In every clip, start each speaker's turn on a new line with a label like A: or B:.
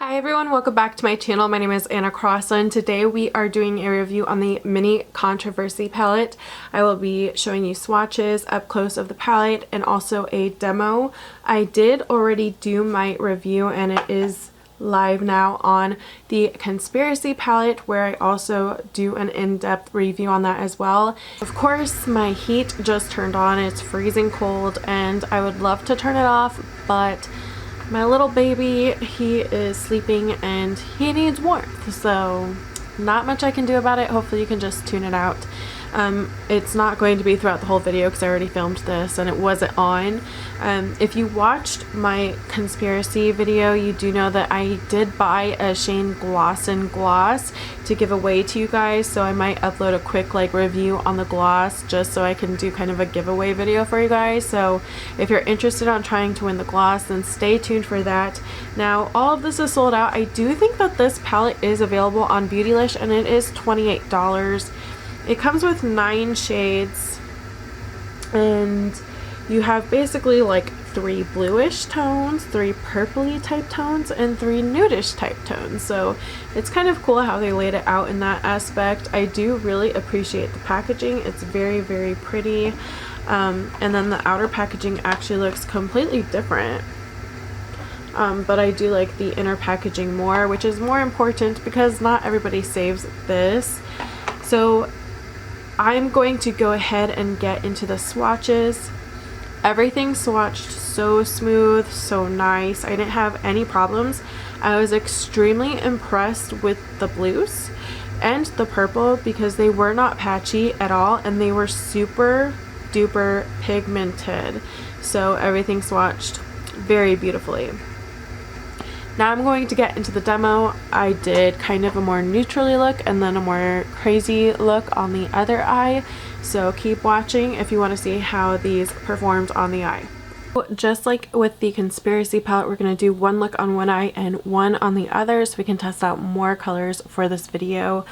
A: Hi everyone, welcome back to my channel. My name is Anna Crosland. Today we are doing a review on the Mini Controversy palette. I will be showing you swatches up close of the palette and also a demo. I did already do my review and it is live now on the Conspiracy palette, where I also do an in-depth review on that as well. Of course, my heat just turned on. It's freezing cold and I would love to turn it off, but my little baby, he is sleeping and he needs warmth, so not much I can do about it. Hopefully you can just tune it out. It's not going to be throughout the whole video because I already filmed this and it wasn't on. If you watched my conspiracy video, you do know that I did buy a Shane Dawson gloss to give away to you guys, so I might upload a quick review on the gloss just so I can do kind of a giveaway video for you guys. So if you're interested on trying to win the gloss, then stay tuned for that. Now all of this is sold out. I do think that this palette is available on Beautylish and it is $28. It comes with 9 shades and you have basically 3 bluish tones, 3 purpley type tones, and 3 nudish type tones. So it's kind of cool how they laid it out in that aspect. I do really appreciate the packaging. It's very, very pretty. And then the outer packaging actually looks completely different. But I do like the inner packaging more, which is more important because not everybody saves this. So I'm going to go ahead and get into the swatches. Everything swatched so smooth, so nice. I didn't have any problems. I was extremely impressed with the blues and the purple because they were not patchy at all and they were super duper pigmented. So everything swatched very beautifully. Now I'm going to get into the demo. I did kind of a more neutrally look and then a more crazy look on the other eye. So keep watching if you want to see how these performed on the eye. Just like with the Conspiracy palette, we're going to do one look on one eye and one on the other so we can test out more colors for this video.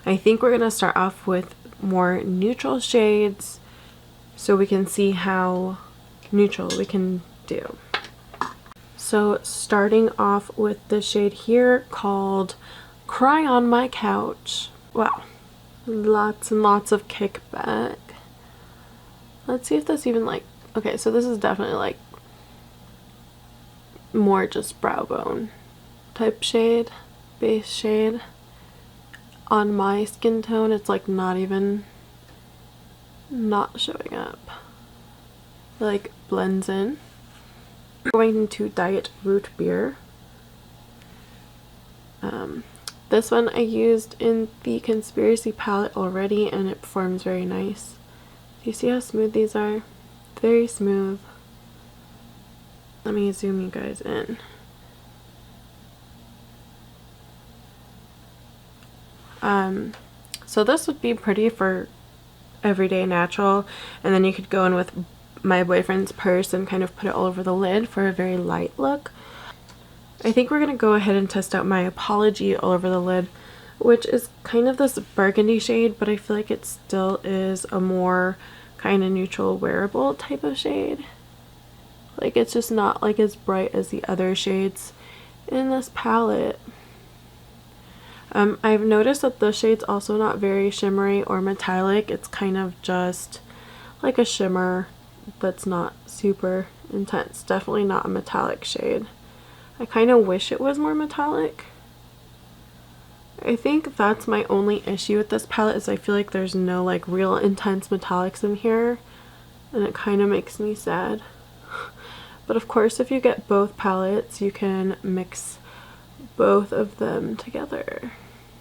A: I think we're going to start off with more neutral shades so we can see how neutral we can do. So starting off with the shade here called Cry on My Couch. Wow, lots and lots of kickback. Let's see if this even okay, so this is definitely more just brow bone type shade, base shade. On my skin tone, it's not even not showing up. It blends in. Going into Diet Root Beer. This one I used in the Conspiracy palette already and it performs very nice. Do you see how smooth these are? Very smooth. Let me zoom you guys in. So this would be pretty for everyday natural, and then you could go in with My Boyfriend's Purse and kind of put it all over the lid for a very light look. I think we're going to go ahead and test out My Apology all over the lid, which is kind of this burgundy shade, but I feel like it still is a more kind of neutral wearable type of shade. It's just not as bright as the other shades in this palette. I've noticed that the shade's also not very shimmery or metallic. It's kind of just like a shimmer that's not super intense. Definitely not a metallic shade. I kind of wish it was more metallic. I think that's my only issue with this palette is I feel like there's no real intense metallics in here and it kind of makes me sad. But of course if you get both palettes you can mix both of them together.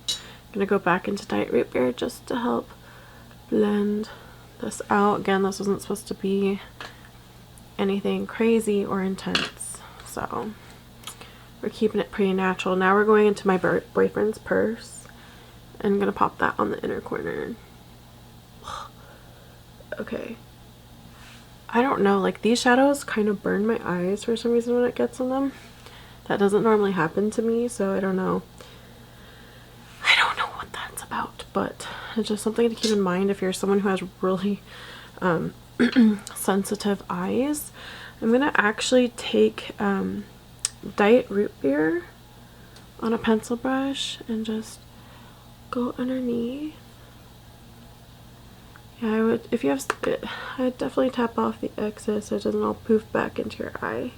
A: I'm gonna go back into Diet Root Beer just to help blend this out. Again, this wasn't supposed to be anything crazy or intense, so we're keeping it pretty natural. Now we're going into My Boyfriend's Purse and I'm gonna pop that on the inner corner. Okay, I don't know, these shadows kind of burn my eyes for some reason when it gets on them. That doesn't normally happen to me, so I don't know what that's about, but it's just something to keep in mind if you're someone who has really sensitive eyes. I'm gonna actually take Diet Root Beer on a pencil brush and just go underneath. Yeah, I would, if you have, I'd definitely tap off the excess so it doesn't all poof back into your eye.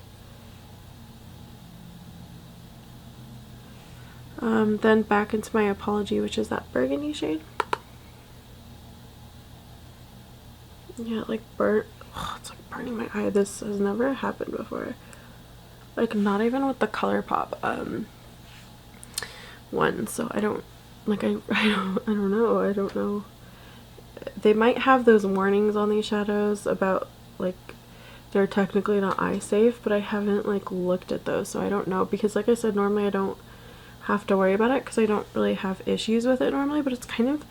A: Then back into my Apology, which is that burgundy shade. Yeah, like it's like burning my eye. This has never happened before. Like not even with the ColourPop one. So I don't like I don't know. They might have those warnings on these shadows about like they're technically not eye safe, but I haven't like looked at those, so I don't know, because like I said, normally I don't have to worry about it because I don't really have issues with it normally, but it's kind of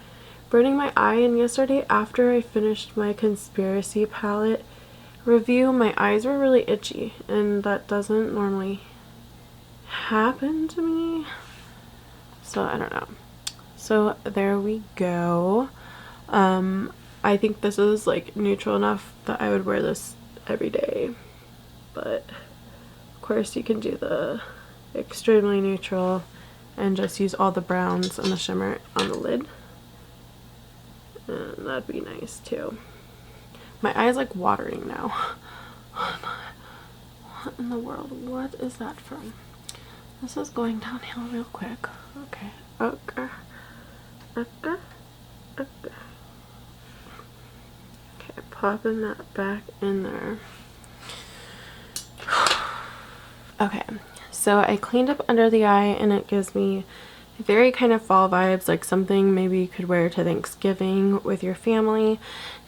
A: burning my eye. And yesterday after I finished my Conspiracy palette review, my eyes were really itchy, and that doesn't normally happen to me, so I don't know. So there we go. I think this is like neutral enough that I would wear this every day, but of course you can do the extremely neutral and just use all the browns and the shimmer on the lid, and that'd be nice too. My eye's like watering now. What in the world? What is that from? This is going downhill real quick. Okay. Okay, popping that back in there. Okay, so I cleaned up under the eye, and it gives me very kind of fall vibes, like something maybe you could wear to Thanksgiving with your family.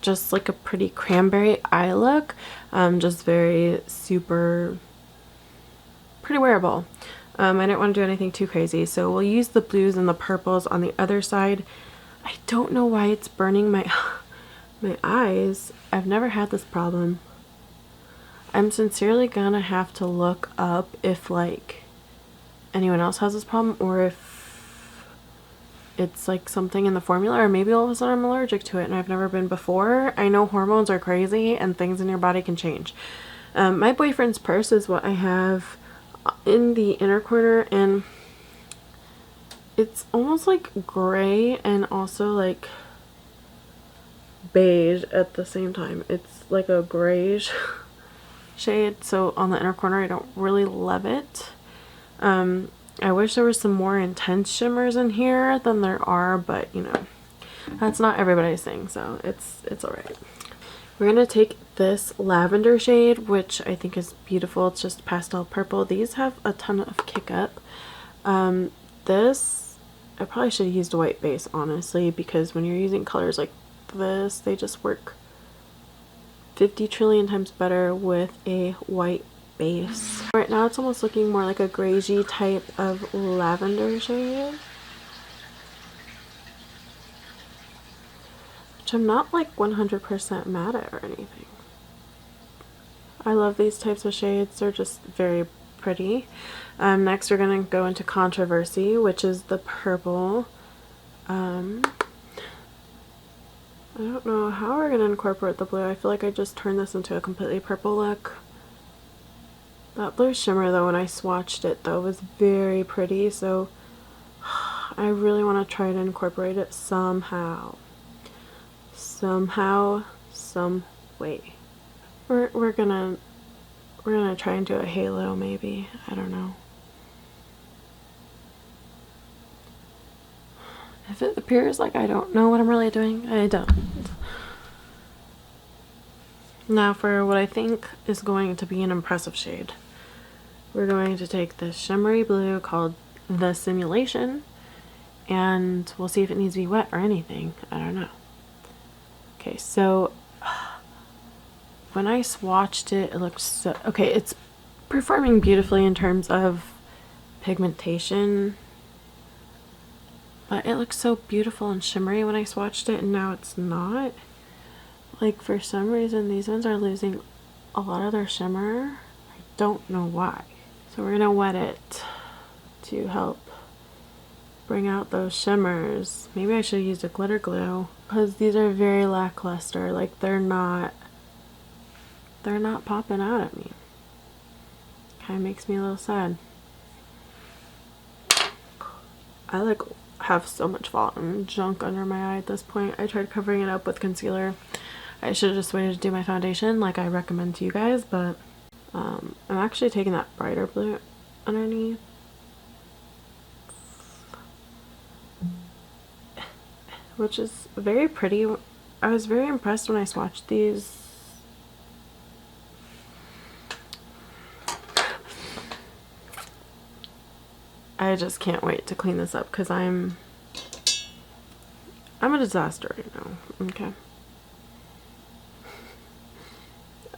A: Just like a pretty cranberry eye look. Just very super pretty wearable. I didn't want to do anything too crazy, so we'll use the blues and the purples on the other side. I don't know why it's burning my my eyes. I've never had this problem. I'm sincerely gonna have to look up if like anyone else has this problem, or if it's like something in the formula, or maybe all of a sudden I'm allergic to it and I've never been before. I know hormones are crazy and things in your body can change. My boyfriend's purse is what I have in the inner corner, and it's almost like gray and also like beige at the same time. It's like a grayish shade, so on the inner corner I don't really love it. I wish there was some more intense shimmers in here than there are, but you know, that's not everybody's thing, so it's alright. We're gonna take this lavender shade, which I think is beautiful. It's just pastel purple. These have a ton of kick up. This, I probably should have used a white base, honestly, because when you're using colors like this, they just work 50 trillion times better with a white base. Right now it's almost looking more like a greigey type of lavender shade, which I'm not like 100% mad at or anything. I love these types of shades. They're just very pretty. Next we're going to go into Controversy, which is the purple. I don't know how we're going to incorporate the blue. I feel like I just turned this into a completely purple look. That blue shimmer though, when I swatched it though, was very pretty, so I really want to try to incorporate it somehow. Somehow, some way. We're gonna try and do a halo maybe. I don't know. If it appears like I don't know what I'm really doing, I don't. Now for what I think is going to be an impressive shade. We're going to take this shimmery blue called The Simulation, and we'll see if it needs to be wet or anything. I don't know. Okay, so when I swatched it, it looked so... Okay, it's performing beautifully in terms of pigmentation, but it looks so beautiful and shimmery when I swatched it, and now it's not. Like, for some reason, these ones are losing a lot of their shimmer. I don't know why. So we're gonna wet it to help bring out those shimmers. Maybe I should have used a glitter glue, because these are very lackluster. Like, they're not popping out at me. Kind of makes me a little sad. I like have so much fallout and junk under my eye at this point. I tried covering it up with concealer. I should have just waited to do my foundation like I recommend to you guys, but I'm actually taking that brighter blue underneath. Which is very pretty. I was very impressed when I swatched these. I just can't wait to clean this up because I'm a disaster right now. Okay.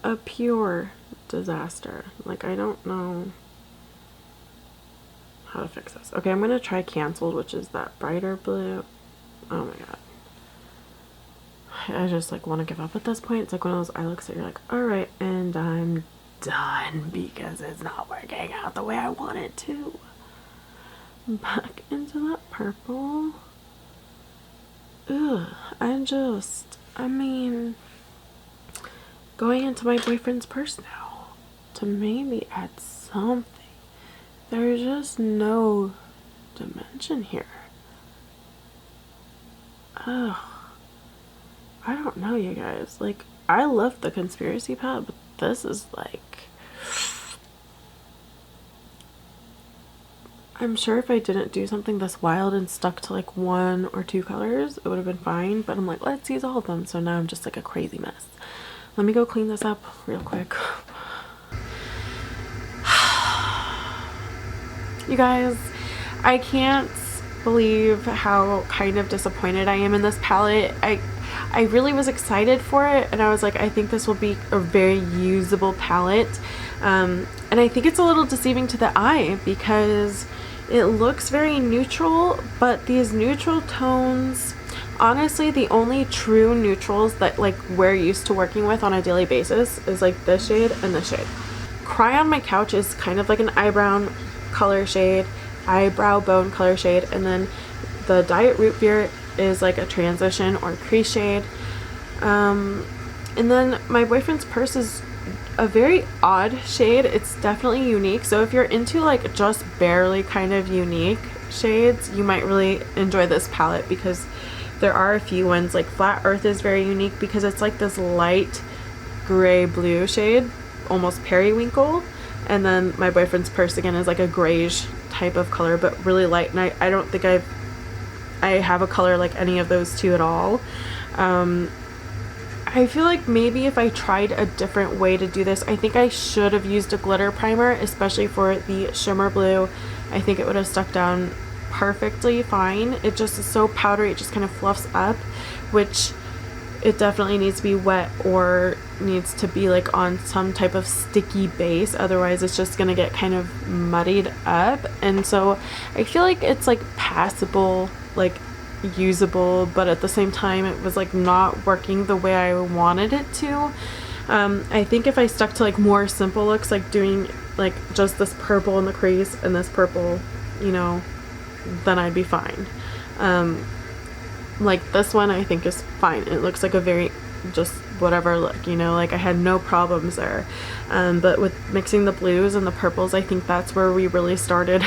A: A pure disaster. Like, I don't know how to fix this. Okay, I'm gonna try Canceled, which is that brighter blue. Oh my god. I just like want to give up at this point. It's like one of those eye looks that you're like, alright, and I'm done because it's not working out the way I want it to. Back into that purple. Ugh, I mean, going into my boyfriend's purse now to maybe add something. There's just no dimension here. Ugh. I don't know, you guys. Like, I love the Conspiracy palette, but this is like... I'm sure if I didn't do something this wild and stuck to like 1 or 2 colors, it would have been fine. But I'm like, let's use all of them. So now I'm just like a crazy mess. Let me go clean this up real quick. You guys, I can't believe how kind of disappointed I am in this palette. I really was excited for it, and I was like, I think this will be a very usable palette, and I think it's a little deceiving to the eye because it looks very neutral, but these neutral tones, honestly, the only true neutrals that like we're used to working with on a daily basis is like this shade and this shade. Cry on My Couch is kind of like an eyebrow color shade, eyebrow bone color shade, and then the Diet Root Beer is like a transition or crease shade, and then My Boyfriend's Purse is a very odd shade. It's definitely unique, so if you're into like just barely kind of unique shades, you might really enjoy this palette because there are a few ones. Like Flat Earth is very unique because it's like this light gray blue shade, almost periwinkle, and then My Boyfriend's Purse again is like a grayish type of color but really light, and I don't think I have a color like any of those two at all. I feel like maybe if I tried a different way to do this, I think I should have used a glitter primer, especially for the shimmer blue. I think it would have stuck down perfectly fine. It just is so powdery, it just kind of fluffs up, which it definitely needs to be wet or needs to be like on some type of sticky base, otherwise it's just gonna get kind of muddied up. And so I feel like it's like passable, like usable, but at the same time it was like not working the way I wanted it to. I think if I stuck to like more simple looks, like doing like just this purple in the crease and this purple, you know, then I'd be fine. Like this one I think is fine. It looks like a very just whatever look, you know, like I had no problems there. But with mixing the blues and the purples, I think that's where we really started.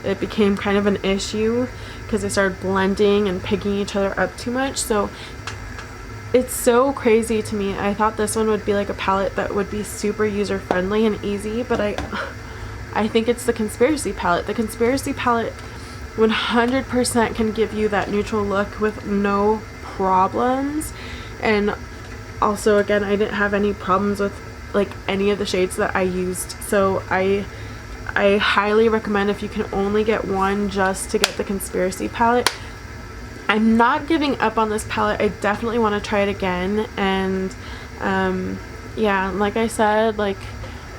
A: It became kind of an issue because they started blending and picking each other up too much. So it's so crazy to me. I thought this one would be like a palette that would be super user friendly and easy, but I think it's the Conspiracy palette. The Conspiracy palette 100% can give you that neutral look with no problems. And also, again, I didn't have any problems with like any of the shades that I used, so I highly recommend, if you can only get one, just to get the Conspiracy palette. I'm not giving up on this palette. I definitely want to try it again, and yeah, like I said, like,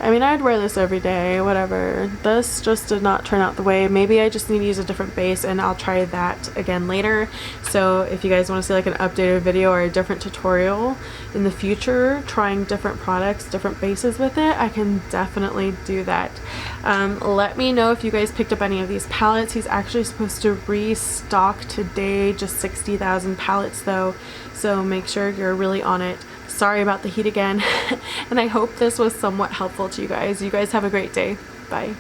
A: I mean, I'd wear this every day, whatever. This just did not turn out the way. Maybe I just need to use a different base, and I'll try that again later. So if you guys want to see like an updated video or a different tutorial in the future, trying different products, different bases with it, I can definitely do that. Let me know if you guys picked up any of these palettes. He's actually supposed to restock today, just 60,000 palettes though, so make sure you're really on it. Sorry about the heat again, and I hope this was somewhat helpful to you guys. You guys have a great day. Bye.